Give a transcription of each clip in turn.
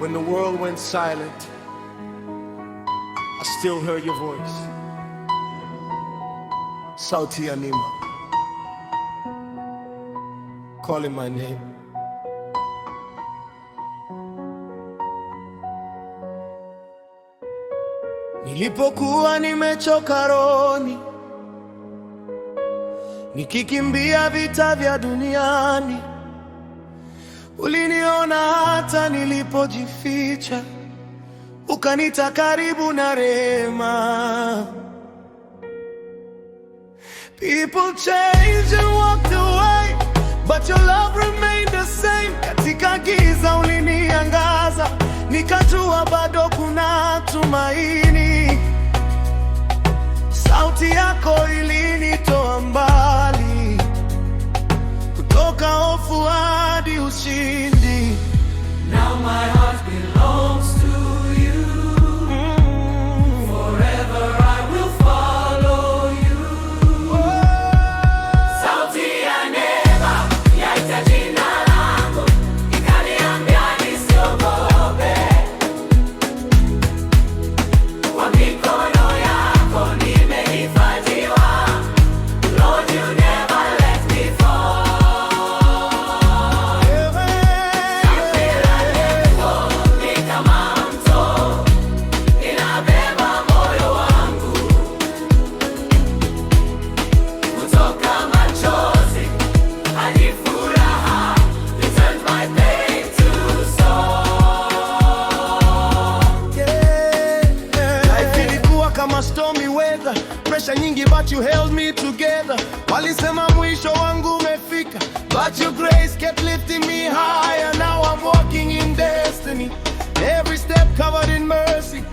When the world went silent, I still heard your voice. Sauti ya Neema, calling my name. Nilipokuwa nimechoka rohoni, nikikimbia vita vya duniani, uliniona hata nilipojificha, ukanita karibu na rehema. People changed and walked away, but your love remained the same. Katika giza uliniangaza, nikajua bado kuna tumaini. Sauti yako ilinitoa mbali, kutoka hofu hadi ushindi. Now my heart belongs to you. Forever I will follow you. Sauti ya Neema yaita jina langu, ikaniambia nisiogope. Kwa mikono yako nimehifadhiwa. Lord, you never let me fall. Stormy weather, pressure nyingi, but you held me together. Walisema mwisho wangu umefika, but your grace kept lifting me higher. Now I'm walking in destiny, every step covered in mercy.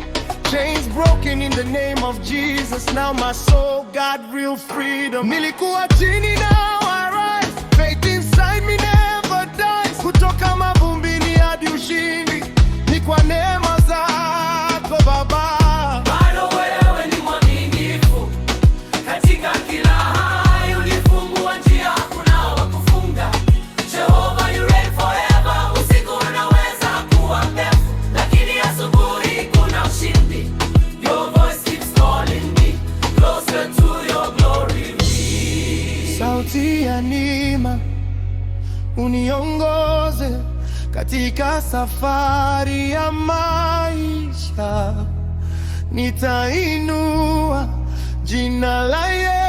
Chains broken in the name of Jesus. Now my soul got real freedom. Nilikuwa chini, now I rise. Faith inside me never dies. Kutoka mavumbini hadi ushindi, ni kwa neema zako Baba. Sauti ya Neema, uniongoze katika safari ya maisha. Nitainua jina la Yesu.